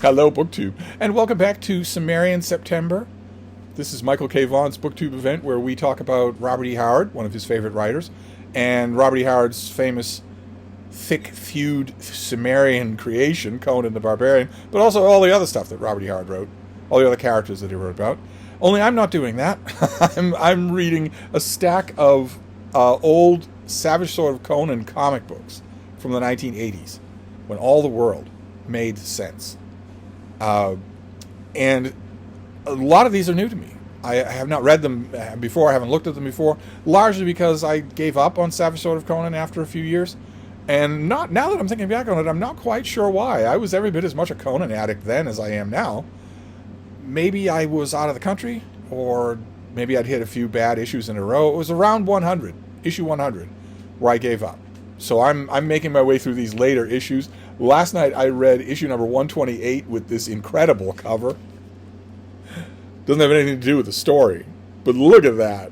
Hello, BookTube, and welcome back to Cimmerian September. This is Michael K. Vaughan's BookTube event where we talk about Robert E. Howard, one of his favorite writers, and Robert E. Howard's famous thick-thewed Cimmerian creation, Conan the Barbarian, but also all the other stuff that Robert E. Howard wrote, all the other characters that he wrote about. Only I'm not doing that. I'm reading a stack of old Savage Sword of Conan comic books from the 1980s, when all the world made sense. And a lot of these are new to me. I have not read them before. I haven't looked at them before, largely because I gave up on Savage Sword of Conan after a few years. And now that I'm thinking back on it, I'm not quite sure why. I was every bit as much a Conan addict then as I am now. Maybe I was out of the country, or maybe I'd hit a few bad issues in a row. It was around 100, issue 100, where I gave up. So I'm making my way through these later issues. Last night I read issue number 128 with this incredible cover. Doesn't have anything to do with the story, but look at that.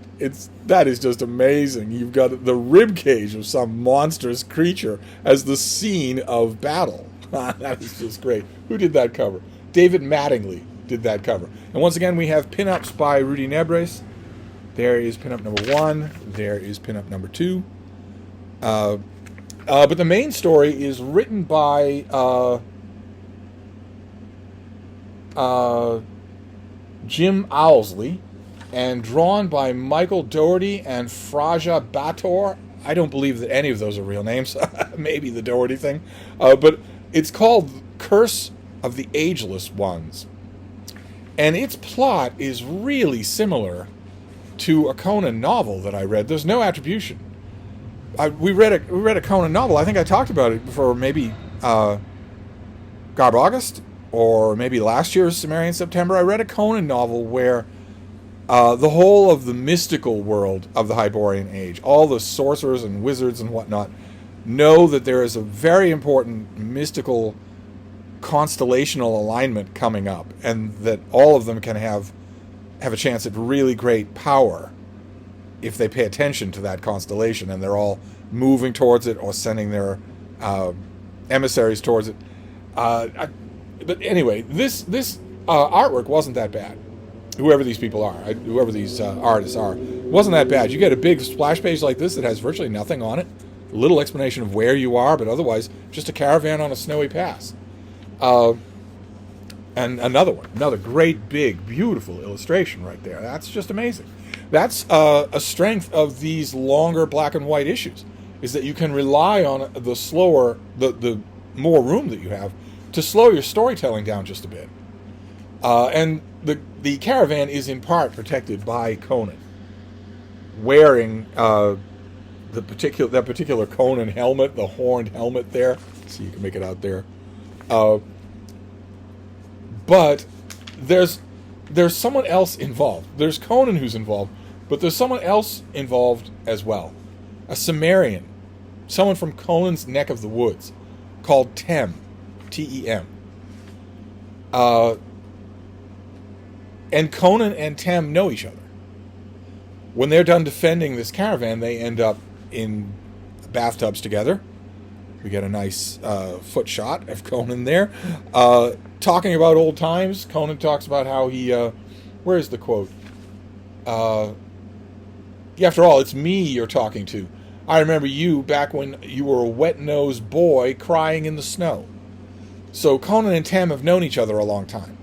That is just amazing. You've got the rib cage of some monstrous creature as the scene of battle. That is just great. Who did that cover? David Mattingly did that cover. And once again, we have pinups by Rudy Nebres. There is pinup number 1. There is pinup number 2. But the main story is written by Jim Owsley and drawn by Michael Dougherty and Fraja Bator. I don't believe that any of those are real names. Maybe the Dougherty thing. But it's called Curse of the Ageless Ones. And its plot is really similar to a Conan novel that I read. There's no attribution. We read a Conan novel. I think I talked about it for maybe Garb August, or maybe last year's Cimmerian September. I read a Conan novel where the whole of the mystical world of the Hyborian Age, all the sorcerers and wizards and whatnot, know that there is a very important mystical constellational alignment coming up, and that all of them can have a chance at really great power if they pay attention to that constellation, and they're all moving towards it or sending their emissaries towards it. But anyway, this artwork wasn't that bad. Whoever these people are, whoever these artists are, wasn't that bad. You get a big splash page like this that has virtually nothing on it, a little explanation of where you are, but otherwise just a caravan on a snowy pass. And another great, big, beautiful illustration right there. That's just amazing. That's a strength of these longer black and white issues, is that you can rely on the more room that you have to slow your storytelling down just a bit. And the caravan is in part protected by Conan, wearing that particular Conan helmet, the horned helmet there. Let's see, you can make it out there. But there's someone else involved. There's Conan who's involved, but there's someone else involved as well. A Cimmerian, someone from Conan's neck of the woods, called Tem, T-E-M. And Conan and Tem know each other. When they're done defending this caravan, they end up in bathtubs together. We get a nice foot shot of Conan there. Talking about old times, Conan talks about how he... where's the quote? After all, it's me you're talking to. I remember you back when you were a wet-nosed boy crying in the snow. So Conan and Tem have known each other a long time.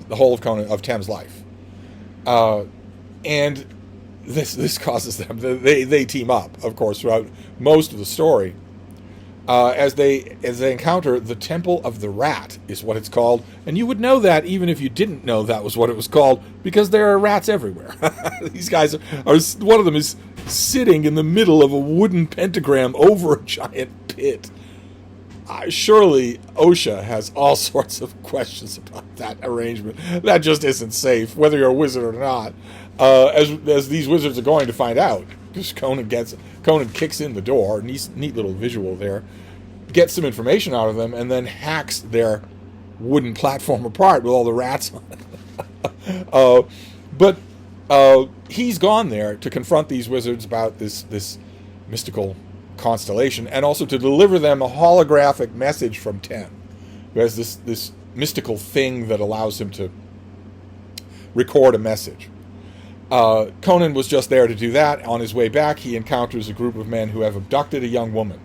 The whole of Tem's life. And this causes them... They team up, of course, throughout most of the story. As they encounter the Temple of the Rat, is what it's called. And you would know that even if you didn't know that was what it was called, because there are rats everywhere. These guys are one of them is sitting in the middle of a wooden pentagram over a giant pit. Surely OSHA has all sorts of questions about that arrangement. That just isn't safe, whether you're a wizard or not. As these wizards are going to find out, because Conan kicks in the door, neat little visual there, gets some information out of them, and then hacks their wooden platform apart with all the rats on it. But he's gone there to confront these wizards about this mystical constellation, and also to deliver them a holographic message from Tem, who has this mystical thing that allows him to record a message. Conan was just there to do that. On his way back, he encounters a group of men who have abducted a young woman.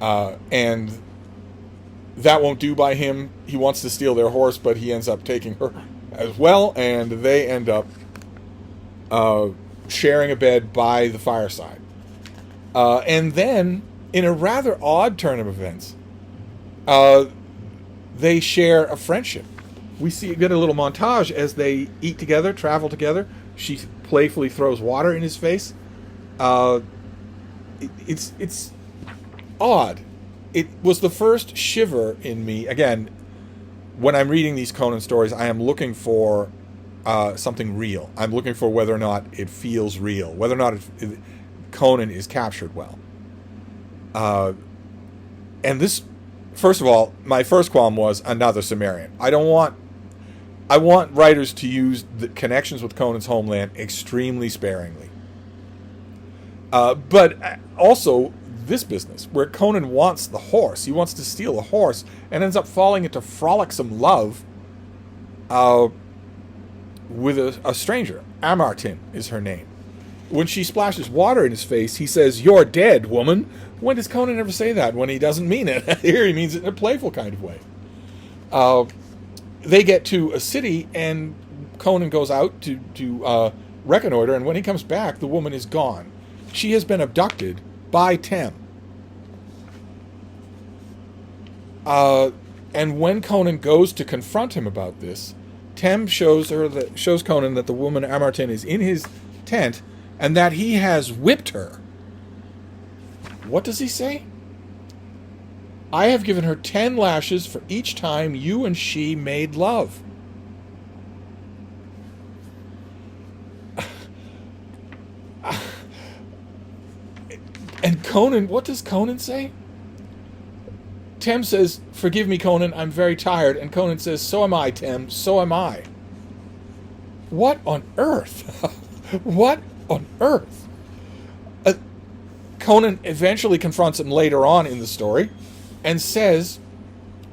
And that won't do by him. He wants to steal their horse, but he ends up taking her as well, and they end up sharing a bed by the fireside. And then, in a rather odd turn of events, they share a friendship. We get a little montage as they eat together, travel together. She playfully throws water in his face. It's odd. It was the first shiver in me. Again, when I'm reading these Conan stories, I am looking for something real. I'm looking for whether or not it feels real, whether or not Conan is captured well. And this, first of all, my first qualm was another Cimmerian. I want writers to use the connections with Conan's homeland extremely sparingly. But also this business, where Conan wants the horse. He wants to steal a horse and ends up falling into frolicsome love with a stranger. Amartin is her name. When she splashes water in his face, he says, "You're dead, woman." When does Conan ever say that when he doesn't mean it? Here he means it in a playful kind of way. They get to a city, and Conan goes out to reconnoiter, and when he comes back, the woman is gone. She has been abducted by Tem. And when Conan goes to confront him about this, Tem shows Conan that the woman Amartin is in his tent, and that he has whipped her. What does he say? "I have given her 10 lashes for each time you and she made love." And Conan, what does Conan say? Tem says, "Forgive me, Conan, I'm very tired." And Conan says, "So am I, Tem, so am I." What on earth? What on earth? Conan eventually confronts him later on in the story and says,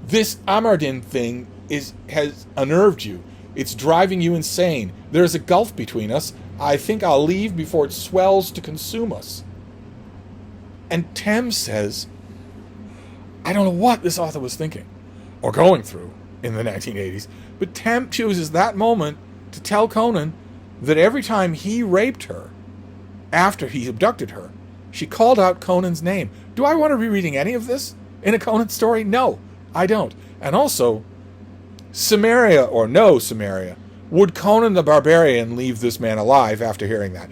"This Amardin thing has unnerved you. It's driving you insane. There's a gulf between us. I think I'll leave before it swells to consume us." And Tem says, I don't know what this author was thinking or going through in the 1980s, but Tem chooses that moment to tell Conan that every time he raped her after he abducted her, she called out Conan's name. Do I want to be reading any of this in a Conan story? No, I don't. And also, Cimmeria or no Cimmeria, would Conan the Barbarian leave this man alive after hearing that?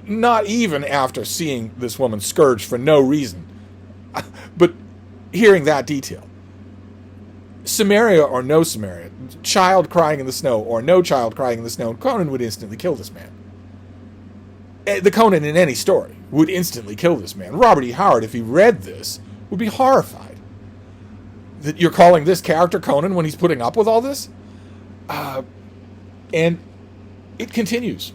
Not even after seeing this woman scourged for no reason, but hearing that detail. Cimmeria or no Cimmeria, child crying in the snow or no child crying in the snow, Conan would instantly kill this man. The Conan in any story would instantly kill this man. Robert E. Howard, if he read this, would be horrified. That you're calling this character Conan when he's putting up with all this? And it continues.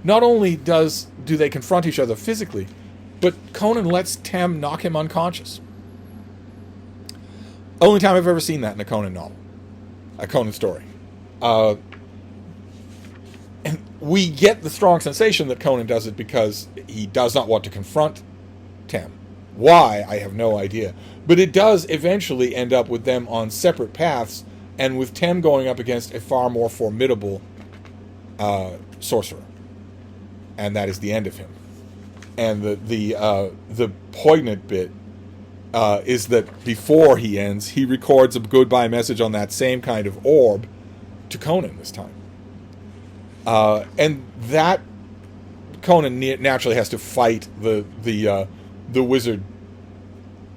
Not only do they confront each other physically, but Conan lets Tem knock him unconscious. Only time I've ever seen that in a Conan novel. A Conan story. And we get the strong sensation that Conan does it because he does not want to confront Tem. Why, I have no idea. But it does eventually end up with them on separate paths, and with Tem going up against a far more formidable sorcerer. And that is the end of him. And the poignant bit is that before he ends, he records a goodbye message on that same kind of orb to Conan this time. And that Conan naturally has to fight the wizard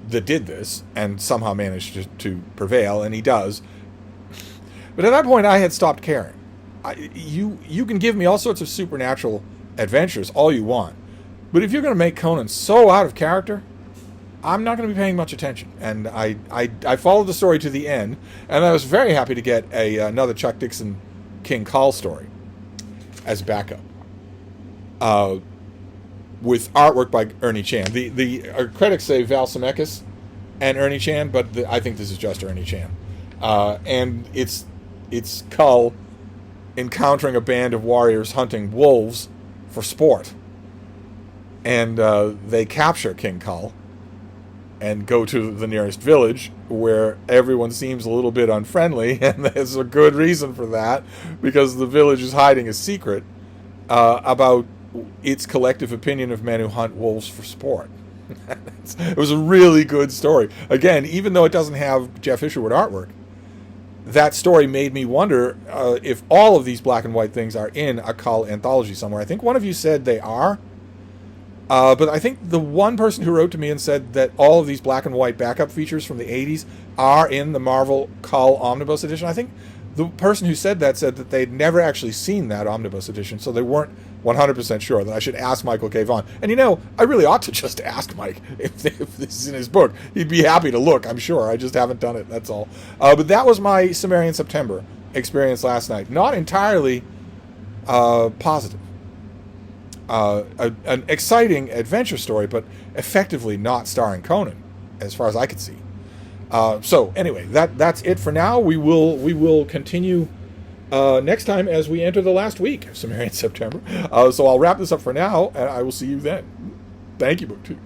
that did this and somehow managed to prevail, and he does. But at that point, I had stopped caring. You can give me all sorts of supernatural adventures all you want, but if you're going to make Conan so out of character, I'm not going to be paying much attention. And I followed the story to the end, and I was very happy to get another Chuck Dixon King Call story as backup, with artwork by Ernie Chan. The critics say Val Zemeckis and Ernie Chan, but I think this is just Ernie Chan. and it's Kull encountering a band of warriors hunting wolves for sport, and they capture King Kull and go to the nearest village where everyone seems a little bit unfriendly, and there's a good reason for that, because the village is hiding a secret about its collective opinion of men who hunt wolves for sport. It was a really good story. Again, even though it doesn't have Jeff Isherwood artwork, that story made me wonder if all of these black and white things are in a Kull anthology somewhere. I think one of you said they are. But I think the one person who wrote to me and said that all of these black and white backup features from the 80s are in the Marvel Kull Omnibus Edition. I think the person who said that they'd never actually seen that Omnibus Edition, so they weren't 100% sure that I should ask Michael K. Vaughan. And I really ought to just ask Mike if this is in his book. He'd be happy to look, I'm sure. I just haven't done it, that's all. But that was my Cimmerian September experience last night. Not entirely positive. An exciting adventure story, but effectively not starring Conan, as far as I could see. So anyway, that's it for now. We will continue next time as we enter the last week of Cimmerian September. So I'll wrap this up for now, and I will see you then. Thank you, BookTube.